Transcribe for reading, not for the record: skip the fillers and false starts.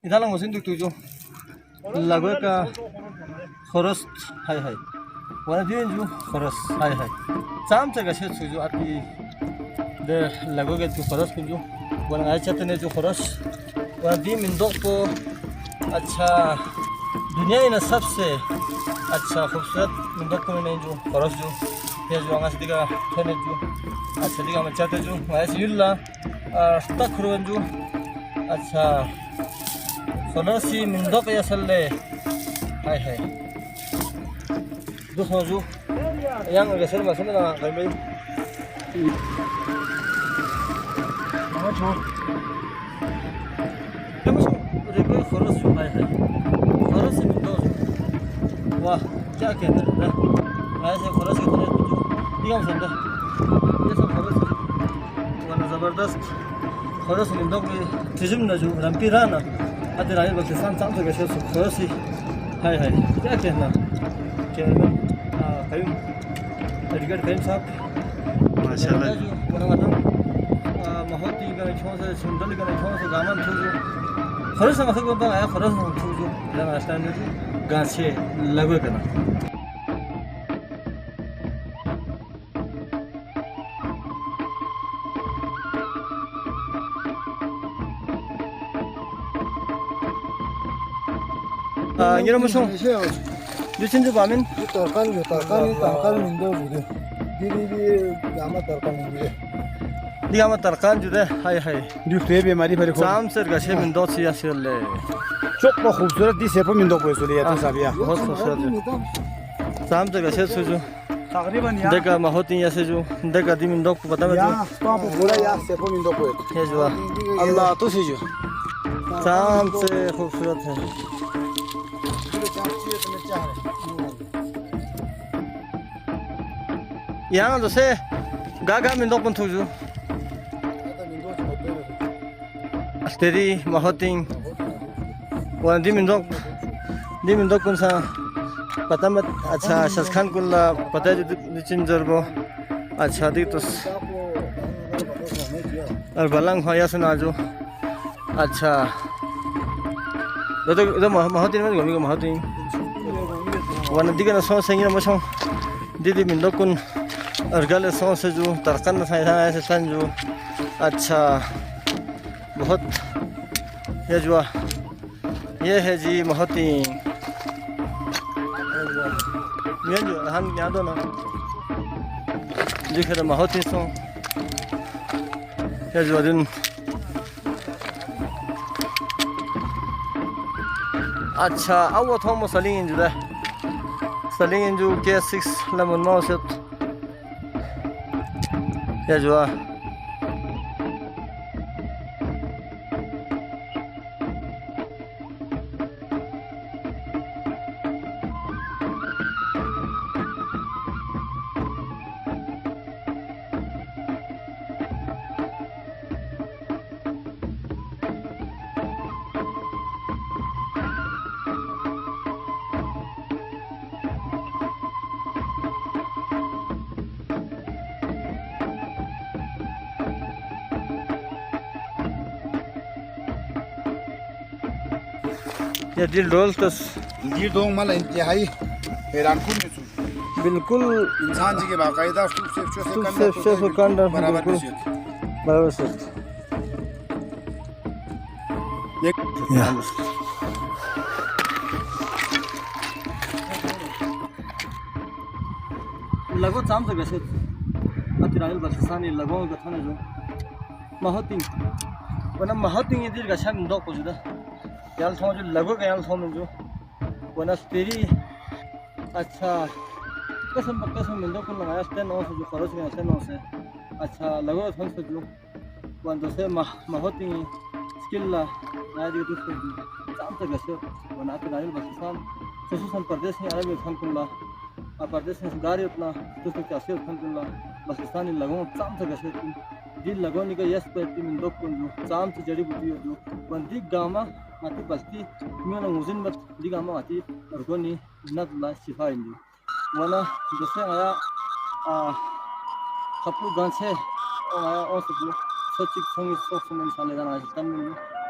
इधाला मुझे दुख तुझो लगो का खरस हाय हाय वाला दिन जो खरस हाय हाय चाम से कैसे तुझो आती दे लगो के तू खरस तुझो वाला आज चाहते ने जो खरस वाला दिन मिंदो को अच्छा दुनिया इन सबसे अच्छा खूबसूरत मिंदो को ने जो खरस जो ये जो आंगा सिद्धिका ठहने जो अच्छा दिखा मैं चाहते जो मैं सिल्ला तक खुरन जो अच्छा खरसी मिंदो के असले हाय हाय दूसरों जो yang geser masuk na kami macam rekor खरस जो है खरस में तो वाह क्या कहते हैं ऐसे खरस के तरह जो दिखा सकता ये सब खरस वाला ज़बरदस्त खरस में तो कि जिसम ना जो रंपीरा ना आते राइल पाकिस्तान साम से कैसे खरस ही हाय हाय क्या कहना कहीं तरीक़त कहीं साहब माशाल्लाह जो बना महत्ती का छों से सुंदर का छों से गामन थो जो खरस ना सकता है आया खरस ना थो जो जहाँ रास्ता में जो गांचे लगे करना ये ना मुझे Lucin tu bamin? Tarkan mindo juga. Di gama tarkan juga. Di gama tarkan juga. Hai hai. Di febe mari fare. Sam ser gache mindo siya sirle. Çok खूबसूरत दी सेपो मिndo कोई सोलिया तो साबिया. बहुत खूबसूरत. Sam ser gache सुजो. तकरीबन यार. देखा माहौती ऐसे जो देखा दी मिndo को पता है जो. यार पूरा यार सेपो मिndo कोई. ये जो. अल्लाह तो सी जो. Sam से खूबसूरत है. yang tu se gaga mindo pun tuju asteri mahoting wan di mindo kun sa pata mat अच्छा ससखान कुल्ला पता है जो चिंजर बो अच्छा दी तो और बलंग होया सुना जो अच्छा तो mahoting में घूमी को mahoting wan di का सौ सही ना मशो दीदी मिndo kun अर्गल सौ से जो तरकन ऐसे सन जो अच्छा बहुत ये जो ये है जी महती ये जो हम याद हो ना जी खेल महती सो ये जो दिन अच्छा अब वो थोड़ा सलिंग जो है सलिंग जो K6 lemon mouse ya jual ya दिल डोल तो दिल डोंग माला इंतहाई हैरान कुन है बिल्कुल इंसान जी के बाकायदा से कंडर बराबर से या लगो चाम से कैसे अतिराइल पाकिस्तानी लगो का था ना जो महती वना महती ये दिल का शाम दो कुछ दा याल थो जो लगो का याल थो में जो वना तेरी अच्छा कसम में दो को लगाया स्टैंड और जो खरोच में स्टैंड और से अच्छा लगो थो से जो वन तो से महती स्किल ला ना जी तो चाम से कैसे वना अतिराइल पाकिस्तान खसूसन प्रदेश में अरब खान कुल्ला प्रदेश में गाड़ी उतना तो क्या से अलहमदुलिल्लाह पाकिस्तानी लगों चाम से कैसे दिल लगों निका यस पे टीम इंदो को जो चाम से जड़ी बूटी हो जो बंदी गामा आती बस्ती में ना मुझे मत दी गामा आती और कोनी नत ला शिफा इंदी वाला जैसे आया कपूर गांचे और आया और सब सोची सोंगी सोच में इंसान लेना है तब में